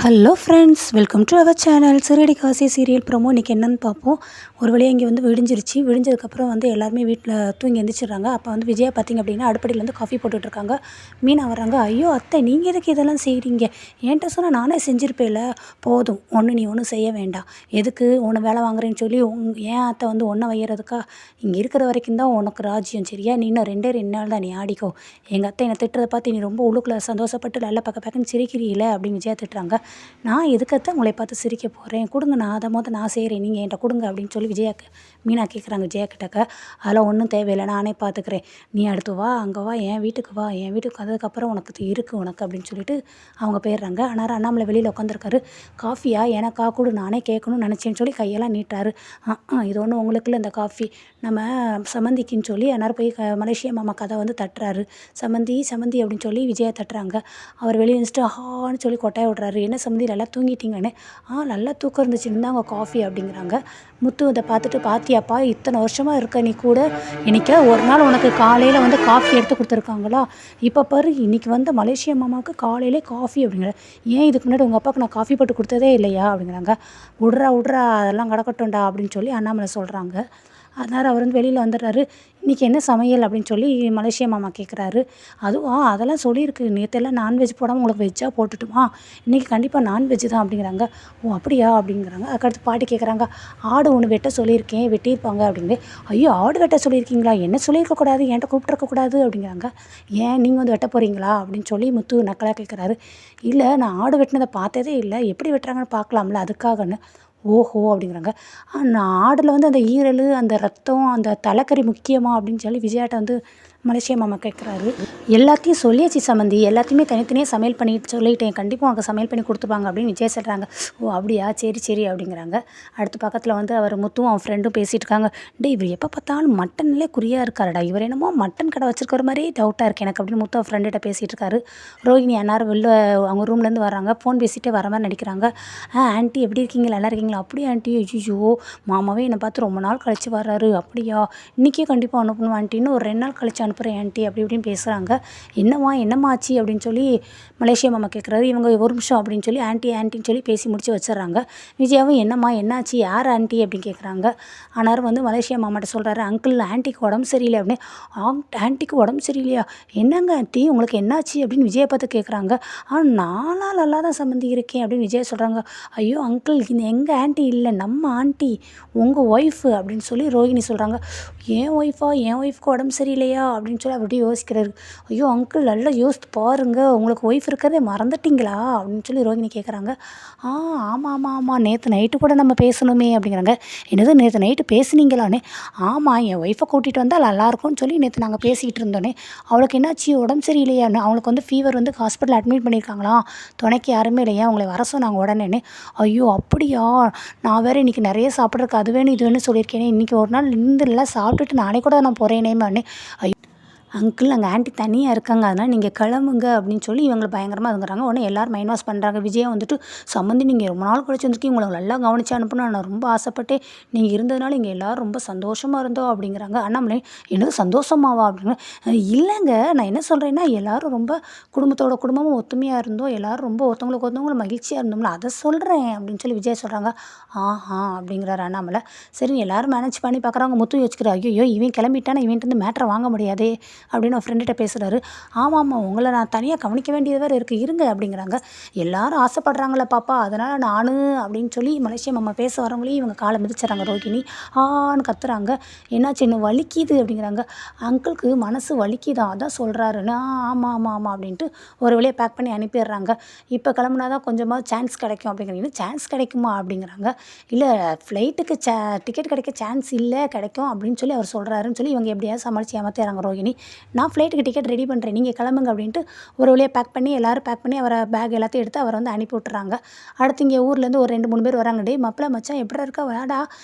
Hello friends, welcome to our channel. சிறடி காசி serial promo இன்றைக்கி என்னென்னு பார்ப்போம். ஒரு வழியாக இங்கே வந்து விடிஞ்சிருச்சு. விடிஞ்சதுக்கப்புறம் வந்து எல்லாருமே வீட்டில் தூங்கி எந்திரிச்சிடுறாங்க. அப்போ வந்து விஜயா பார்த்திங்க அப்படின்னா அடுப்படியில் காஃபி போட்டுட்ருக்காங்க. மீனா வர்றாங்க. ஐயோ அத்தை, நீங்கள் எதுக்கு இதெல்லாம் செய்கிறீங்க? என்கிட்ட சொன்னால் நானே செஞ்சுருப்பேல. போதும், நீ ஒன்றும் செய்ய வேண்டாம். எதுக்கு உன்னை வேலை வாங்குறேன்னு சொல்லி ஏன் அத்தை வந்து ஒன்றை வைக்கிறதுக்கா? இங்கே இருக்கிற வரைக்கும் தான் உனக்கு ராஜ்யம், சரியா? நீ இன்னும் 2 நாள் தான், நீ ஆடிக்கோ. எங்கள் அத்தை என்னை திட்டுறதை பார்த்து நீ ரொம்ப உள்ளுக்குள்ளே சந்தோஷப்பட்டு நல்ல பக்கன்னு சிரிக்கிறீல அப்படின்னு விஜயா திட்டுறாங்க. நான் எதுக்கத்தான் உங்களை பார்த்து சிரிக்க போகிறேன்? கொடுங்க, நான் செய்கிறேன், நீங்கள் என்கிட்ட கொடுங்க அப்படின்னு சொல்லி மீனா கேட்குறாங்க விஜயா கிட்டக்க. அதெல்லாம் ஒன்றும் தேவையில்லை, நானே பார்த்துக்கிறேன். நீ அடுத்து வா, அங்கே வா, என் வீட்டுக்கு வா, என் வீட்டுக்கு வந்ததுக்கப்புறம் இருக்குது உனக்கு அப்படின்னு சொல்லிட்டு அவங்க போயிடுறாங்க. ஆனால் அண்ணாமலை வெளியில் உட்காந்துருக்காரு. காஃபியா? எனக்கா கொடு, நானே கேட்கணும்னு நினச்சேன்னு சொல்லி கையெல்லாம் நீட்டாரு. இது ஒன்றும் உங்களுக்குள்ள இந்த காஃபி, நம்ம சமந்திக்குன்னு சொல்லி அன்னார் போய் மலேசியா மாமா கதை வந்து தட்டுறாரு. சமந்தி அப்படின்னு சொல்லி விஜயா தட்டுறாங்க. அவர் வெளியே இருந்துட்டு ஹான்னு சொல்லி கொட்டாய விட்றாரு. என்ன சமந்தி, நல்லா தூங்கிட்டீங்கன்னு? நல்லா தூக்கம் இருந்துச்சு, இருந்தாங்க காஃபி அப்படிங்கிறாங்க. முத்து இதை பார்த்துட்டு, பாத்தியாப்பா, இத்தனை வருஷமாக இருக்க நீ கூட, இன்றைக்கி ஒரு நாள் உனக்கு காலையில் வந்து காஃபி எடுத்து கொடுத்துருக்காங்களா? இப்போ பாரு, இன்றைக்கி வந்து மலேசியா மாமாவுக்கு காலையிலே காஃபி அப்படிங்கிற. ஏன் இதுக்கு முன்னாடி உங்கள் அப்பாவுக்கு நான் காஃபி போட்டு கொடுத்ததே இல்லையா அப்படிங்கிறாங்க. விட்றா அதெல்லாம் கிடக்கட்டும்டா அப்படின்னு சொல்லி அண்ணாமலை சொல்கிறாங்க. அதனால் அவர் வந்து வெளியில் வந்துடுறாரு. இன்றைக்கி என்ன சமையல் அப்படின்னு சொல்லி மலேசியா மாமா கேட்குறாரு. அதெல்லாம் சொல்லியிருக்கு, நேற்றெல்லாம் நான்வெஜ் போடாமல் உங்களுக்கு வெஜ்ஜாக போட்டுட்டுமா, இன்றைக்கி கண்டிப்பாக நான்வெஜ் தான் அப்படிங்கிறாங்க. அப்படியா அப்படிங்கிறாங்க. அதுக்கடுத்து பாட்டி கேட்குறாங்க. ஆடு ஒன்று வெட்ட சொல்லியிருக்கேன், வெட்டியிருப்பாங்க அப்படிங்கிறது. ஐயோ, ஆடு வெட்ட சொல்லியிருக்கீங்களா? என்ன சொல்லியிருக்கக்கூடாது, என்கிட்ட கூப்பிட்ருக்கக்கூடாது அப்படிங்கிறாங்க. ஏன் நீங்கள் வந்து வெட்ட போகிறீங்களா அப்படின்னு சொல்லி முத்து நக்கலாக கேட்குறாரு. இல்லை, நான் ஆடு வெட்டினதை பார்த்ததே இல்லை, எப்படி வெட்டுறாங்கன்னு பார்க்கலாம்ல, அதுக்காகன்னு. ஓஹோ அப்படிங்கிறாங்க. நான் ஆடில் வந்து அந்த ஈரல், அந்த ரத்தம், அந்த தலைக்கறி முக்கியமா அப்படின்னு சொல்லி விஜயாட்ட வந்து மலேசியா மாமா கேட்குறாரு. எல்லாத்தையும் சொல்லியாச்சு சம்மந்தி, எல்லாத்தையுமே தனித்தனியாக சமையல் பண்ணிட்டு சொல்லிட்டேன், கண்டிப்பாக அவங்க சமையல் பண்ணி கொடுத்துருவாங்க அப்படின்னு விஜய் சொல்கிறாங்க. ஓ அப்படியா, சரி அப்படிங்கிறாங்க. அடுத்து பக்கத்தில் வந்து அவர் முத்துவும் அவன் ஃப்ரெண்டும் பேசிகிட்டு இருக்காங்க. இவர் எப்போ பார்த்தாலும் மட்டன்லேயே குறியாக இருக்காருடா, இவர் என்னமோ மட்டன் கடை வச்சுருக்கிற மாதிரியே டவுட்டாக இருக்குது எனக்கு அப்படின்னு முத்து அவன் ஃப்ரெண்டுகிட்ட பேசிகிட்டு இருக்காரு. ரோஹிணி அன்னாரும் வெளில அவங்க ரூம்லேருந்து வராங்க. ஃபோன் பேசிகிட்டே வர மாதிரி நடிக்கிறாங்க. ஆண்டி எப்படி இருக்கீங்க, நல்லா இருக்கீங்களா? அப்படியே ஆண்டி, ஐயோ மாமாவே என்னை பார்த்து ரொம்ப நாள் கழிச்சு வர்றாரு. அப்படியா, இன்றைக்கே கண்டிப்பாக அனுப்பணும் ஆண்டி, இன்னும் ஒரு 2 நாள் கழிச்சு அனுப்புகிறேன் ஆண்டி அப்படி இப்படின்னு பேசுகிறாங்க. என்னம்மா ஆச்சு அப்படின்னு சொல்லி மலேசியா மாமா கேட்குறாரு. இவங்க ஒரு நிமிஷம் அப்படின்னு சொல்லி ஆண்டின்னு சொல்லி பேசி முடிச்சு வச்சிடுறாங்க. விஜயாவும் என்னம்மா என்னாச்சு, யார் ஆண்டி அப்படின்னு கேட்குறாங்க. ஆனாலும் வந்து மலேசியா மாமாட்ட சொல்கிறாரு, அங்கிள் ஆண்டிக்கு உடம்பு சரியில்லை அப்படின்னு. ஆண்டிக்கு உடம்பு சரியில்லையா? என்னங்க ஆண்டி, உங்களுக்கு என்னாச்சு அப்படின்னு விஜயை பார்த்து கேட்குறாங்க. நானும் நல்லா தான் சம்மந்தி இருக்கேன் அப்படின்னு விஜயா சொல்கிறாங்க. ஐயோ அங்கிள், இது எங்கள் ஆண்டி இல்லை, நம்ம ஆண்டி, உங்கள் ஒய்ஃபு அப்படின்னு சொல்லி ரோஹிணி சொல்கிறாங்க. என் ஒய்ஃப்க்கு உடம்பு சரியில்லையா அப்படின்னு சொல்லி அப்படி யோசிக்கிறாரு. ஐயோ அங்கிள், நல்லா யோசித்து பாருங்கள், உங்களுக்கு ஒய்ஃப் இருக்கிறதே மறந்துட்டிங்களா அப்படின்னு சொல்லி ரோஹிணி கேட்குறாங்க. ஆமாம், நேற்று நைட்டு கூட நம்ம பேசணுமே அப்படிங்கிறாங்க. என்னது, நேற்று நைட்டு பேசுனீங்களானே? ஆமாம், என் ஒய்ஃபை கூட்டிகிட்டு வந்தால் நல்லாயிருக்கும்னு சொல்லி நேற்று நாங்கள் பேசிகிட்டு இருந்தோன்னே. அவளுக்கு என்னாச்சு, உடம்பு சரியில்லையான்னு? அவங்களுக்கு வந்து ஃபீவர் வந்து ஹாஸ்பிட்டல் அட்மிட் பண்ணியிருக்காங்களாம், துணைக்கு யாருமே இல்லையா, அவங்களை வர சொன்னாங்க உடனேன்னு. ஐயோ அப்படியா, நான் வேறு இன்றைக்கி நிறைய சாப்பிட்றதுக்கு அது வேணும் இது வேணும் சொல்லியிருக்கேனே, இன்றைக்கி ஒரு நாள் நின்றுலாம் சாப்பிட்டுட்டு நானே கூட நான் போகிறேனேமான்னு. அங்கிள், அங்கே ஆண்டி தனியாக இருக்காங்க, அதனால் நீங்கள் கிளம்புங்க அப்படின்னு சொல்லி இவங்களை பயங்கரமாக அதுங்கிறாங்க. உடனே எல்லோரும் மைண்ட் வாஷ் பண்ணுறாங்க. விஜயா வந்துட்டு, சம்மந்தி நீங்கள் ரொம்ப நாள் கழிச்சு வந்திருக்கீங்க, உங்களை நல்லா கவனிச்சு அனுப்பணும், நான் ரொம்ப ஆசைப்பட்டேன், நீங்கள் இருந்ததுனால இங்கே எல்லோரும் ரொம்ப சந்தோஷமாக இருந்தோம் அப்படிங்கிறாங்க. அண்ணாமலை, என்னது சந்தோஷமாவா அப்படிங்க. இல்லைங்க, நான் என்ன சொல்கிறேன்னா, எல்லோரும் ரொம்ப குடும்பமும் ஒத்துமையாக இருந்தோம், எல்லோரும் ரொம்ப ஒருத்தவங்களை மகிழ்ச்சியாக இருந்தோம்ல, அதை சொல்கிறேன் அப்படின்னு சொல்லி விஜயா சொல்கிறாங்க. அப்படிங்கிறாரு அண்ணாமலை. சரி, எல்லோரும் மேனேஜ் பண்ணி பார்க்குறாங்க. முத்து யோசிக்கிறார். ஐயோ இவன் கிளம்பிட்டானா இவன்ட்டு வந்து மேட்ரை வாங்க முடியாதே அப்படின்னு ஃப்ரெண்டுகிட்ட பேசுகிறாரு. ஆமாம், உங்களை நான் தனியாக கவனிக்க வேண்டியது வேறு இருக்குது, இருங்க அப்படிங்கிறாங்க. எல்லாரும் ஆசைப்படுறாங்களே பாப்பா, அதனால் நான் அப்படின்னு சொல்லி மலேசியா மாமா பேச வரவங்களையும் இவங்க காலை மிதிச்சிடறாங்க. ரோஹிணி ஆன்னு கத்துறாங்க. என்னாச்சு, என்ன வலிக்குது அப்படிங்கிறாங்க. அங்கிளுக்கு மனசு வலிக்குதான், அதான் சொல்கிறாருன்னு. ஆமாம் அப்படின்ட்டு ஒரு வழியாக பேக் பண்ணி அனுப்பிடுறாங்க. இப்போ கிளம்புனா தான் கொஞ்சமாக சான்ஸ் கிடைக்கும் அப்படிங்கிறீங்க. சான்ஸ் கிடைக்குமா அப்படிங்கிறாங்க. இல்லை, ஃப்ளைட்டுக்கு டிக்கெட் கிடைக்க சான்ஸ் இல்லை, கிடைக்கும் அப்படின்னு சொல்லி அவர் சொல்கிறாருன்னு சொல்லி இவங்க எப்படியாவது சமாளித்து ஏமாத்திடுறாங்க. ரோஹிணி, நான் ஃப்ளைட்டுக்கு டிக்கெட் ரெடி பண்ணுறேன், நீங்கள் கிளம்புங்க அப்படின்ட்டு ஒரு வழியாக பேக் பண்ணி எல்லோரும் பேக் பண்ணி அவரை பேக் எல்லாத்தையும் எடுத்து அவரை வந்து அனுப்பி விட்டுறாங்க. அடுத்து இங்கே ஊர்லேருந்து ஒரு 2-3 பேர் வராங்க. டே மாப்பிள மச்சான், எப்படி இருக்கா, வாடா,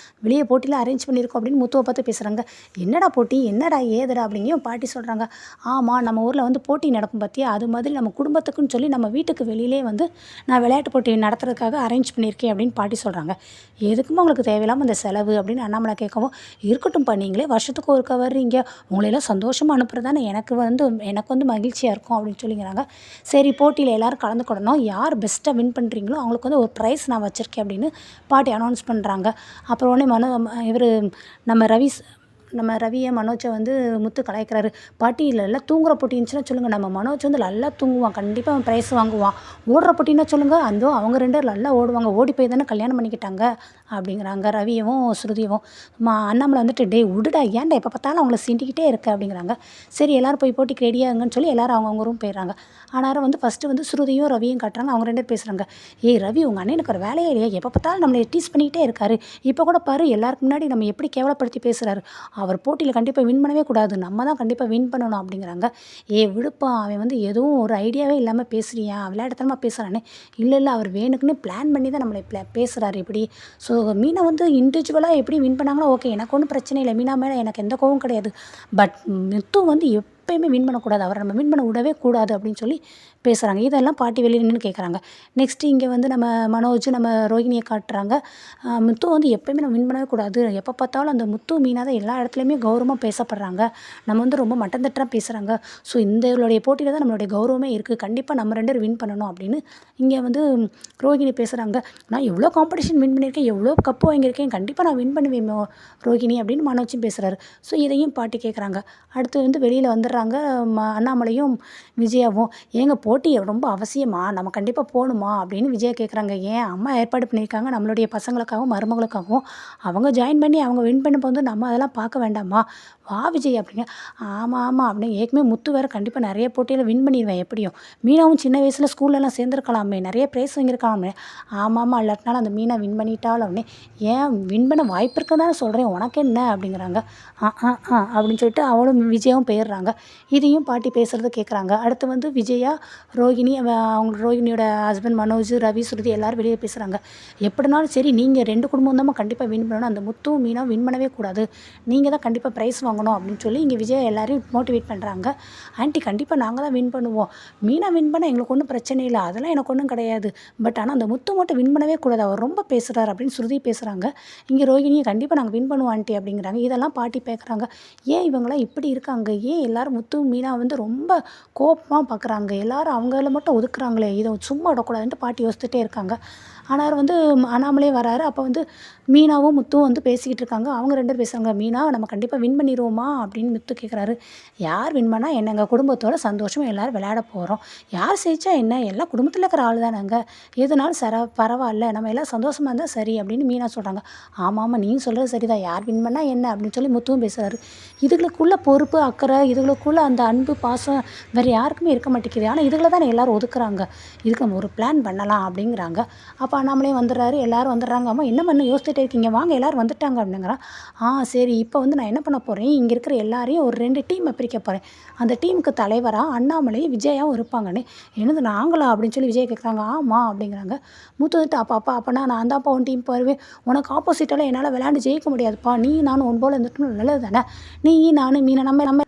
வெளியே போட்டியில் அரேஞ்ச் பண்ணியிருக்கோம் அப்படின்னு முத்துவை பார்த்து பேசுகிறாங்க. என்னடா போட்டி, என்னடா ஏதுடா அப்படிங்கும் பாட்டி சொல்கிறாங்க. ஆமாம், நம்ம ஊரில் வந்து போட்டி நடக்கும் பார்த்தியா, அது மாதிரி நம்ம குடும்பத்துக்குன்னு சொல்லி நம்ம வீட்டுக்கு வெளியிலே வந்து நான் விளையாட்டு போட்டி நடத்துறதுக்காக அரேஞ்ச் பண்ணியிருக்கேன் அப்படின்னு பாட்டி சொல்கிறாங்க. எதுக்குமா உங்களுக்கு தேவையில்லாமல் அந்த செலவு அப்படின்னு அண்ணாமலை கேட்கவும், இருக்கட்டும் நீங்களே வருஷத்துக்கு ஒருக்கா வர்றீங்க, உங்களையெல்லாம் சந்தோஷமாக அனுப்புறேன் அப்புறம் தானே எனக்கு வந்து மகிழ்ச்சியாக இருக்கும் அப்படின்னு சொல்லிங்கிறாங்க. சரி போட்டியில் எல்லோரும் கலந்துக்கிடணும், யார் பெஸ்ட்டாக வின் பண்ணுறீங்களோ அவங்களுக்கு வந்து ஒரு ப்ரைஸ் நான் வச்சுருக்கேன் அப்படின்னு பாட்டி அனௌன்ஸ் பண்ணுறாங்க. அப்புறம் உடனே இவர் நம்ம ரவியை மனோஜை வந்து முத்து கலாய்க்கிறாரு. பாட்டி இல்லை தூங்குற போட்டி இருந்துச்சுன்னா சொல்லுங்கள், நம்ம மனோஜ் வந்து நல்லா தூங்குவான், கண்டிப்பாக அவன் ப்ரைஸ் வாங்குவான். ஓடுற போட்டின்னா சொல்லுங்கள், அவங்க 2 பேரும் நல்லா ஓடுவாங்க, ஓடி போய் தானே கல்யாணம் பண்ணிக்கிட்டாங்க அப்படிங்கிறாங்க ஸ்ருதியவும். அண்ணாமலை வந்துட்டு டேய் விடுடா, ஏன்டா எப்போ பார்த்தாலும் அவங்கள சீண்டிக்கிட்டே இருக்க அப்படிங்கிறாங்க. சரி எல்லோரும் போய் போட்டிக்கு ரெடியாகுங்கன்னு சொல்லி எல்லோரும் அவங்கவுங்க ரூம் போயிடுறாங்க. ஆனாலும் வந்து ஃபஸ்ட்டு வந்து ஸ்ருதியும் ரவியும் காட்டுறாங்க. அவங்க 2 பேர் பேசுகிறாங்க. ஏய் ரவி, உங்கள் அண்ணனுக்கு ஒரு வேலையே இல்லையா, எப்போ பார்த்தாலும் நம்மளை டீஸ் பண்ணிக்கிட்டே இருக்காரு. இப்போ கூட பாரு எல்லாருக்கு முன்னாடி நம்ம எப்படி கேவலப்படுத்தி பேசுகிறாரு. அவர் போட்டியில் கண்டிப்பாக வின் பண்ணவே கூடாது, நம்ம தான் கண்டிப்பாக வின் பண்ணணும் அப்படிங்கிறாங்க. விடுப்பா, அவன் வந்து எதுவும் ஒரு ஐடியாவே இல்லாமல் பேசுறியா, விளையாட்டுத்தனமாக பேசுகிறானே. இல்லை அவர் வேணுக்குன்னு பிளான் பண்ணி தான் நம்மளை பேசுகிறாரு இப்படி. ஸோ மீனா வந்து இண்டிவிஜுவலாக எப்படி வின் பண்ணாங்களோ ஓகே, எனக்கு ஒன்றும் பிரச்சனை இல்லை, மீனா மேலே எனக்கு எந்த கோவம் கிடையாது. பட் முத்து வந்து எப்பயுமே வின் பண்ணக்கூடாது, அவரை நம்ம வின் பண்ண விடவே கூடாது அப்படின்னு சொல்லி பேசுகிறாங்க. இதெல்லாம் பாட்டி வெளியில் நின்று கேட்குறாங்க. நெக்ஸ்ட்டு இங்கே வந்து நம்ம மனோஜ் நம்ம ரோகிணியை காட்டுறாங்க. முத்து வந்து எப்போயுமே நம்ம வின் பண்ணவே கூடாது, எப்போ பார்த்தாலும் அந்த முத்து மீனா தான் எல்லா இடத்துலையுமே கௌரவமாக பேசப்படுறாங்க, நம்ம வந்து ரொம்ப மட்டம் தட்டாக பேசுகிறாங்க. ஸோ இந்தவளுடைய போட்டியில் தான் நம்மளுடைய கௌரவமே இருக்குது, கண்டிப்பாக நம்ம 2 பேரும் வின் பண்ணணும் அப்படின்னு இங்கே வந்து ரோகிணி பேசுகிறாங்க. நான் எவ்வளோ காம்படிஷன் வின் பண்ணியிருக்கேன், எவ்வளோ கப்பு வாங்கியிருக்கேன், கண்டிப்பாக நான் வின் பண்ணுவேன் ரோகிணி அப்படின்னு மனோஜும் பேசுகிறாரு. ஸோ இதையும் பாட்டி கேட்குறாங்க. அடுத்து வந்து வெளியில் வந்துடுறாங்க அண்ணாமலையும் விஜயாவும். ஏங்க போட்டி ரொம்ப அவசியமா, நம்ம கண்டிப்பாக போகணுமா அப்படின்னு விஜயா கேட்குறாங்க. ஏன் அம்மா ஏற்பாடு பண்ணியிருக்காங்க நம்மளுடைய பசங்களுக்காகவும் மருமகளுக்காகவும், அவங்க ஜாயின் பண்ணி அவங்க வின் பண்ண போது நம்ம அதெல்லாம் பார்க்க வேண்டாமா, வா விஜய் அப்படிங்க. ஆமாம் அப்படின்னு ஏற்கனவே முத்து வேறு கண்டிப்பாக நிறைய போட்டியில் வின் பண்ணிடுவேன் எப்படியும், மீனாவும் சின்ன வயசில் ஸ்கூல்லலாம் சேர்ந்துருக்கலாமே, நிறைய ப்ரைஸ் வாங்கியிருக்கலாமே. ஆமாம் இல்லாட்டினாலும் அந்த மீனா வின் பண்ணிட்டாலும் அப்படின்னு. ஏன் வின் பண்ண வாய்ப்பு இருக்குன்னு தானே சொல்கிறேன், உனக்கு என்ன அப்படிங்கிறாங்க. அப்படின்னு சொல்லிட்டு அவளும் விஜயாவும் போயிடுறாங்க. இதையும் பாட்டி பேசுகிறத கேட்குறாங்க. அடுத்து வந்து விஜயா, ரோகிணி, அவங்க ரோகிணியோட ஹஸ்பண்ட் மனோஜ், ரவி, ஸ்ருதி எல்லோரும் வெளியே பேசுகிறாங்க. எப்படினாலும் சரி நீங்கள் 2 குடும்பம் தான் கண்டிப்பாக வின் பண்ணணும், அந்த முத்தும் மீனாவும் வின் பண்ணவே கூடாது, நீங்கள் தான் கண்டிப்பாக ப்ரைஸ் வாங்கணும் அப்படின்னு சொல்லி இங்கே விஜயா எல்லாரையும் மோட்டிவேட் பண்ணுறாங்க. ஆண்டி கண்டிப்பாக நாங்கள் தான் வின் பண்ணுவோம், மீனா வின் பண்ண எங்களுக்கு ஒன்றும் பிரச்சனை இல்லை, அதெல்லாம் எனக்கு ஒன்றும் கிடையாது, பட் ஆனால் அந்த முத்து மட்டும் வின் பண்ணவே கூடாது, அவர் ரொம்ப பேசுகிறார் அப்படின்னு ஸ்ருதி பேசுகிறாங்க. இங்கே ரோகிணியை கண்டிப்பாக நாங்கள் வின் பண்ணுவோம் ஆண்டி அப்படிங்கிறாங்க. இதெல்லாம் பாட்டி பேசுகிறாங்க. ஏன் இவங்களாம் இப்படி இருக்காங்க, ஏன் எல்லோரும் முத்து மீனா வந்து ரொம்ப கோபமாக பார்க்குறாங்க, எல்லோரும் அவங்கள மட்டும் ஒதுக்குறாங்களே, இதை சும்மா விடக்கூடாதுன்ட்டு பாட்டி யோசிச்சுட்டே இருக்காங்க. ஆனால் வந்து அண்ணாமலே வராரு. அப்போ வந்து மீனாவும் முத்துவும் வந்து பேசிக்கிட்டு இருக்காங்க. அவங்க 2 பேர் பேசுகிறாங்க. மீனா நம்ம கண்டிப்பாக வின் பண்ணிடுவோமா அப்படின்னு முத்து கேட்குறாரு. யார் வின் பண்ணால் என்ன, எங்கள் குடும்பத்தோட சந்தோஷமாக எல்லோரும் விளையாட போகிறோம், யார் ஜெயிச்சா என்ன, எல்லாம் குடும்பத்தில் இருக்கிற ஆள் தானேங்க, எதுனாலும் பரவாயில்ல, நம்ம எல்லாம் சந்தோஷமாக இருந்தால் சரி அப்படின்னு மீனா சொல்கிறாங்க. ஆமாம் நீங்கள் சொல்கிறது சரிதான், யார் வின் பண்ணால் என்ன அப்படின்னு சொல்லி முத்துவும் பேசுகிறாரு. இதுகளுக்குள்ள பொறுப்பு அக்கறை, இதுகளுக்குள்ள அந்த அன்பு பாசம் வேறு யாருக்குமே இருக்க மாட்டேங்குது, ஆனால் இதுகளை தானே எல்லோரும் ஒதுக்குறாங்க, இதுக்கு நம்ம ஒரு பிளான் பண்ணலாம் அப்படிங்கிறாங்க. அப்போ அண்ணாமலே வந்துடுறாரு. எல்லோரும் வந்துடுறாங்க. அம்மா என்ன பண்ண யோசிச்சுட்டே இருக்கீங்க, வாங்க எல்லோரும் வந்துட்டாங்க அப்படிங்கிறான். சரி இப்போ வந்து நான் என்ன பண்ண போகிறேன், இங்கே இருக்கிற எல்லாரையும் ஒரு 2 டீமை பிரிக்க போகிறேன், அந்த டீமுக்கு தலைவராக அண்ணாமலையும் விஜயாவும் இருப்பாங்கன்னு. என்னது நாங்களா அப்படின்னு சொல்லி விஜய் கேட்குறாங்க. ஆமாம் அப்படிங்கிறாங்க. மூத்த வந்துட்டு அப்போனா நான் தான்ப்பா உன் டீம் போடுவேன், உனக்கு ஆப்போசிட்டெல்லாம் என்னால் விளையாண்டு ஜெயிக்க முடியாதுப்பா, நீ நானும் ஒன் போல் இருந்துட்டு நல்லது தானே, நீ நானும் மீனை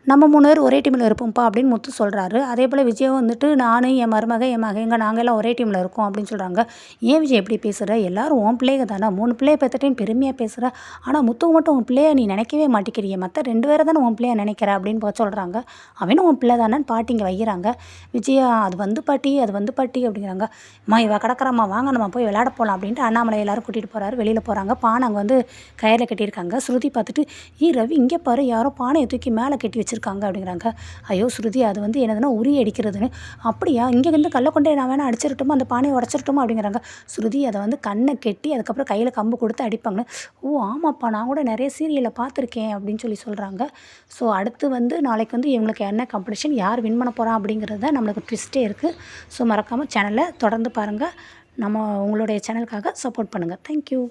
நம்ம 3 பேர் ஒரே டீமில் இருப்போம்ப்பா அப்படின்னு முத்து சொல்கிறாரு. அதே போல் விஜய் வந்துட்டு நான் என் மகங்க நாங்கள் எல்லாம் ஒரே டீமில் இருக்கோம் அப்படின்னு சொல்கிறாங்க. ஏன் விஜய் எப்படி பேசுகிற, எல்லோரும் உன் பிள்ளைங்க தானே, 3 பிள்ளைய பெற்றுட்டேன்னு பெருமையாக பேசுகிற, ஆனால் முத்துக்கு மட்டும் உன் பிள்ளைய நீ நினைக்கவே மாட்டேங்கிறிய, மற்ற 2 பேரை தானே உன் பிள்ளைய நினைக்கிற அப்படின்னு சொல்கிறாங்க. அவனும் உன் பிள்ளை தானேன்னு பாட்டி இங்கே வைக்கிறாங்க. விஜயா அது வந்து பாட்டி அப்படிங்கிறாங்க. இவ கிடக்குறம்மா, வாங்க நம்ம போய் விளையாட போகலாம் அப்படின்ட்டு அண்ணாமலை எல்லோரும் கூட்டிகிட்டு போகிறாரு. வெளியில் போகிறாங்க. பானை அங்கே வந்து கயிறில் கட்டியிருக்காங்க. ஸ்ருதி பார்த்துட்டு ரவி இங்கே பாரு, யாரோ பானையை தூக்கி மேலே கட்டி வச்சிருக்காங்க அப்படிங்கிறாங்க. ஐயோ ஸ்ருதி, அது வந்து என்னதுன்னா உரி அடிக்கிறதுன்னு. அப்படியா, இங்கே வந்து கல்லை கொண்டே நான் வேணா அடிச்சிடட்டுமா, அந்த பானையை உடச்சிடட்டுமா அப்படிங்கிறாங்க. ஸ்ருதி அதை வந்து கண்ணை கெட்டி அதுக்கப்புறம் கையில் கம்பு கொடுத்து அடிப்பாங்கன்னு. ஆமாப்பா, நான் கூட நிறைய சீரியலில் பார்த்துருக்கேன் அப்படின்னு சொல்லி சொல்கிறாங்க. ஸோ அடுத்து வந்து நாளைக்கு வந்து இவங்களுக்கு என்ன காம்படிஷன், யார் வின் பண்ண போகிறான் அப்படிங்கிறது தான் நம்மளுக்கு ட்விஸ்ட்டே இருக்குது. ஸோ மறக்காமல் சேனலை தொடர்ந்து பாருங்கள். உங்களுடைய சேனலுக்காக சப்போர்ட் பண்ணுங்கள். தேங்க்யூ.